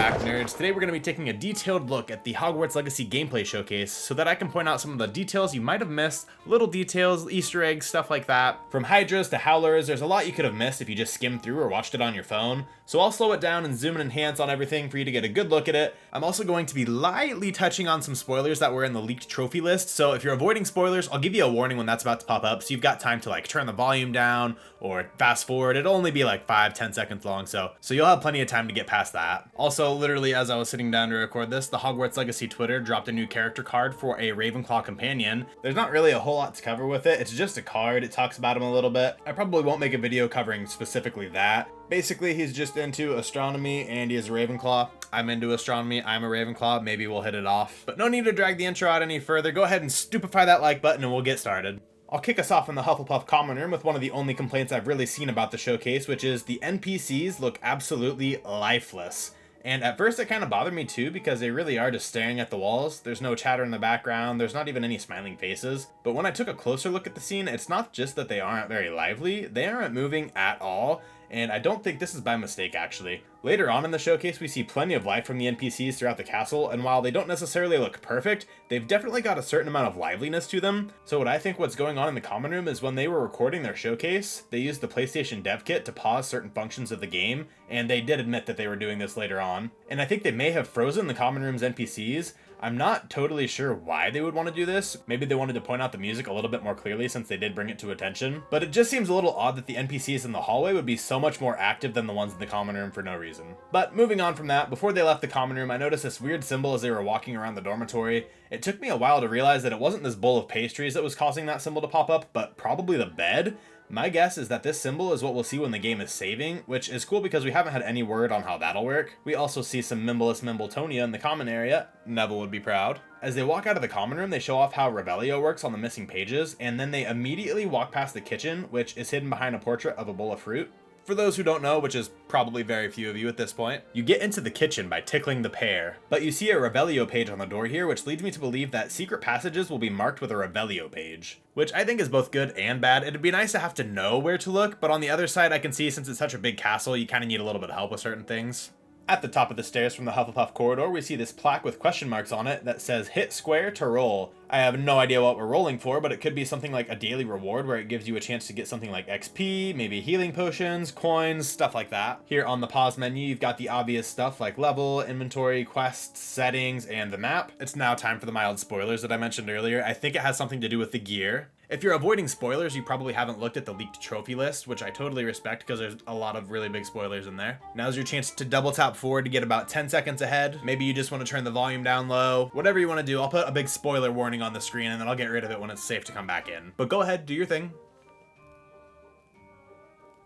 back, nerds. Today we're going to be taking a detailed look at the Hogwarts Legacy Gameplay Showcase so that I can point out some of the details you might have missed, little details, Easter eggs, stuff like that. From Hydras to Howlers, there's a lot you could have missed if you just skimmed through or watched it on your phone. So I'll slow it down and zoom and enhance on everything for you to get a good look at it. I'm also going to be lightly touching on some spoilers that were in the leaked trophy list. So if you're avoiding spoilers, I'll give you a warning when that's about to pop up. So you've got time to like turn the volume down or fast forward. It'll only be like 5-10 seconds long. So you'll have plenty of time to get past that. Also, literally as I was sitting down to record this, the Hogwarts Legacy Twitter dropped a new character card for a Ravenclaw companion. There's not really a whole lot to cover with it. It's just a card. It talks about him a little bit. I probably won't make a video covering specifically that. Basically, he's just into astronomy and he is a Ravenclaw. I'm into astronomy. I'm a Ravenclaw. Maybe we'll hit it off. But no need to drag the intro out any further. Go ahead and stupefy that like button and we'll get started. I'll kick us off in the Hufflepuff common room with one of the only complaints I've really seen about the showcase, which is the NPCs look absolutely lifeless. And at first it kind of bothered me too, because they really are just staring at the walls. There's no chatter in the background. There's not even any smiling faces. But when I took a closer look at the scene, it's not just that they aren't very lively. They aren't moving at all. And I don't think this is by mistake, actually. Later on in the showcase, we see plenty of life from the NPCs throughout the castle, and while they don't necessarily look perfect, they've definitely got a certain amount of liveliness to them. So what I think what's going on in the common room is when they were recording their showcase, they used the PlayStation Dev Kit to pause certain functions of the game, and they did admit that they were doing this later on. And I think they may have frozen the common room's NPCs. I'm not totally sure why they would want to do this. Maybe they wanted to point out the music a little bit more clearly since they did bring it to attention. But it just seems a little odd that the NPCs in the hallway would be so much more active than the ones in the common room for no reason. But moving on from that, before they left the common room, I noticed this weird symbol as they were walking around the dormitory. It took me a while to realize that it wasn't this bowl of pastries that was causing that symbol to pop up, but probably the bed. My guess is that this symbol is what we'll see when the game is saving, which is cool because we haven't had any word on how that'll work. We also see some Mimbleless Mimbletonia in the common area. Neville would be proud. As they walk out of the common room, they show off how Revelio works on the missing pages, and then they immediately walk past the kitchen, which is hidden behind a portrait of a bowl of fruit. For those who don't know, which is probably very few of you at this point, you get into the kitchen by tickling the pear. But you see a Revelio page on the door here, which leads me to believe that secret passages will be marked with a Revelio page, which I think is both good and bad. It'd be nice to have to know where to look, but on the other side, I can see since it's such a big castle, you kind of need a little bit of help with certain things. At the top of the stairs from the Hufflepuff corridor, we see this plaque with question marks on it that says hit square to roll. I have no idea what we're rolling for, but it could be something like a daily reward where it gives you a chance to get something like XP, maybe healing potions, coins, stuff like that. Here on the pause menu, you've got the obvious stuff like level, inventory, quests, settings, and the map. It's now time for the mild spoilers that I mentioned earlier. I think it has something to do with the gear. If you're avoiding spoilers, you probably haven't looked at the leaked trophy list, which I totally respect because there's a lot of really big spoilers in there. Now's your chance to double tap forward to get about 10 seconds ahead. Maybe you just want to turn the volume down low. Whatever you want to do, I'll put a big spoiler warning on the screen and then I'll get rid of it when it's safe to come back in. But go ahead, do your thing.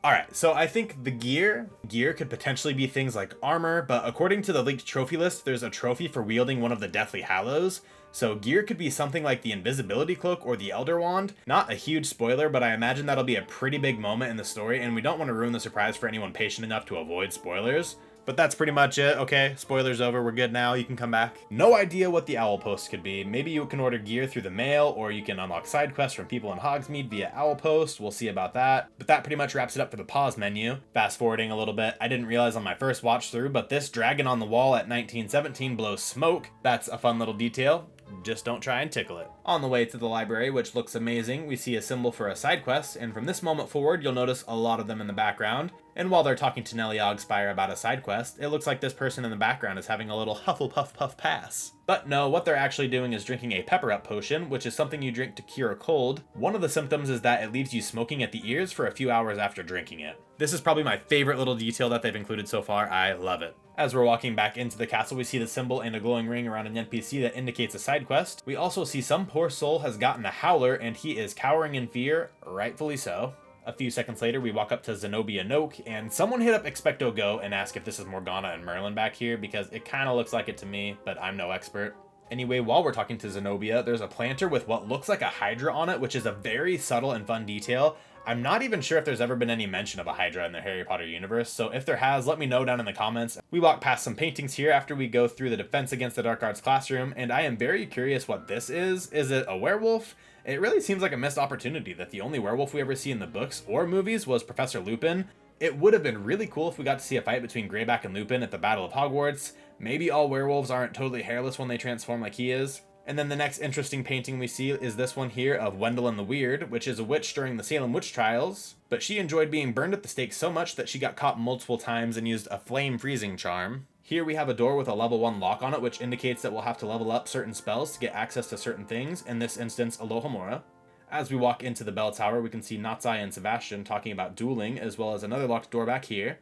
Alright, so I think the gear could potentially be things like armor, but according to the leaked trophy list, there's a trophy for wielding one of the Deathly Hallows. So gear could be something like the invisibility cloak or the Elder Wand. Not a huge spoiler, but I imagine that'll be a pretty big moment in the story, and we don't want to ruin the surprise for anyone patient enough to avoid spoilers. But that's pretty much it. Okay, spoilers over, we're good now, you can come back. No idea what the Owl Post could be. Maybe you can order gear through the mail, or you can unlock side quests from people in Hogsmeade via Owl Post. We'll see about that. But that pretty much wraps it up for the pause menu. Fast forwarding a little bit, I didn't realize on my first watch through, but this dragon on the wall at 1917 blows smoke. That's a fun little detail. Just don't try and tickle it. On the way to the library, which looks amazing, we see a symbol for a side quest, and from this moment forward, you'll notice a lot of them in the background. And while they're talking to Nellie Ogspire about a side quest, it looks like this person in the background is having a little Hufflepuff Puff pass. But no, what they're actually doing is drinking a pepper up potion, which is something you drink to cure a cold. One of the symptoms is that it leaves you smoking at the ears for a few hours after drinking it. This is probably my favorite little detail that they've included so far. I love it. As we're walking back into the castle, we see the symbol and a glowing ring around an NPC that indicates a side quest. We also see some poor soul has gotten a howler and he is cowering in fear, rightfully so. A few seconds later, we walk up to Zenobia Noke, and someone hit up Expecto Go and ask if this is Morgana and Merlin back here, because it kind of looks like it to me, but I'm no expert. Anyway, while we're talking to Zenobia, there's a planter with what looks like a Hydra on it, which is a very subtle and fun detail. I'm not even sure if there's ever been any mention of a Hydra in the Harry Potter universe, so if there has, let me know down in the comments. We walk past some paintings here after we go through the Defense Against the Dark Arts classroom, and I am very curious what this is. Is it a werewolf? It really seems like a missed opportunity that the only werewolf we ever see in the books or movies was Professor Lupin. It would have been really cool if we got to see a fight between Greyback and Lupin at the Battle of Hogwarts. Maybe all werewolves aren't totally hairless when they transform like he is. And then the next interesting painting we see is this one here of Wendell and the Weird, which is a witch during the Salem witch trials, but she enjoyed being burned at the stake so much that she got caught multiple times and used a flame freezing charm. Here we have a door with a level 1 lock on it, which indicates that we'll have to level up certain spells to get access to certain things, in this instance Alohomora. As we walk into the bell tower, we can see Natsai and Sebastian talking about dueling, as well as another locked door back here.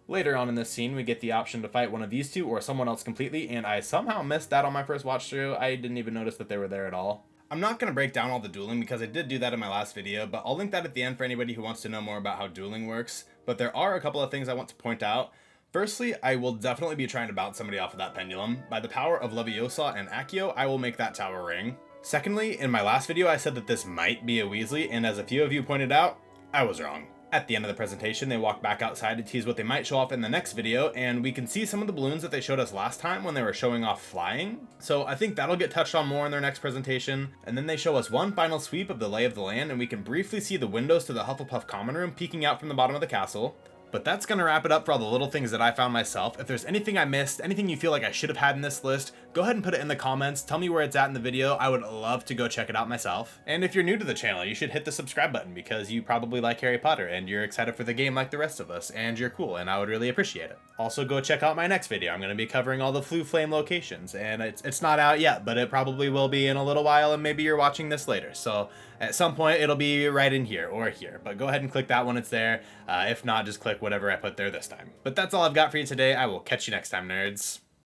Later on in this scene, we get the option to fight one of these two or someone else completely, and I somehow missed that on my first watch through. I didn't even notice that they were there at all. I'm not going to break down all the dueling because I did do that in my last video, but I'll link that at the end for anybody who wants to know more about how dueling works. But there are a couple of things I want to point out. Firstly, I will definitely be trying to bounce somebody off of that pendulum. By the power of Leviosa and Accio, I will make that tower ring. Secondly, in my last video, I said that this might be a Weasley, and as a few of you pointed out, I was wrong. At the end of the presentation, they walk back outside to tease what they might show off in the next video, and we can see some of the balloons that they showed us last time when they were showing off flying. So I think that'll get touched on more in their next presentation. And then they show us one final sweep of the lay of the land, and we can briefly see the windows to the Hufflepuff common room peeking out from the bottom of the castle. But that's going to wrap it up for all the little things that I found myself. If there's anything I missed, anything you feel like I should have had in this list, go ahead and put it in the comments. Tell me where it's at in the video. I would love to go check it out myself. And if you're new to the channel, you should hit the subscribe button because you probably like Harry Potter and you're excited for the game like the rest of us, and you're cool, and I would really appreciate it. Also, go check out my next video. I'm going to be covering all the Floo Flame locations, and it's not out yet, but it probably will be in a little while, and maybe you're watching this later. So at some point, it'll be right in here or here, but go ahead and click that when it's there. If not, just click whatever I put there this time. But that's all I've got for you today. I will catch you next time, nerds.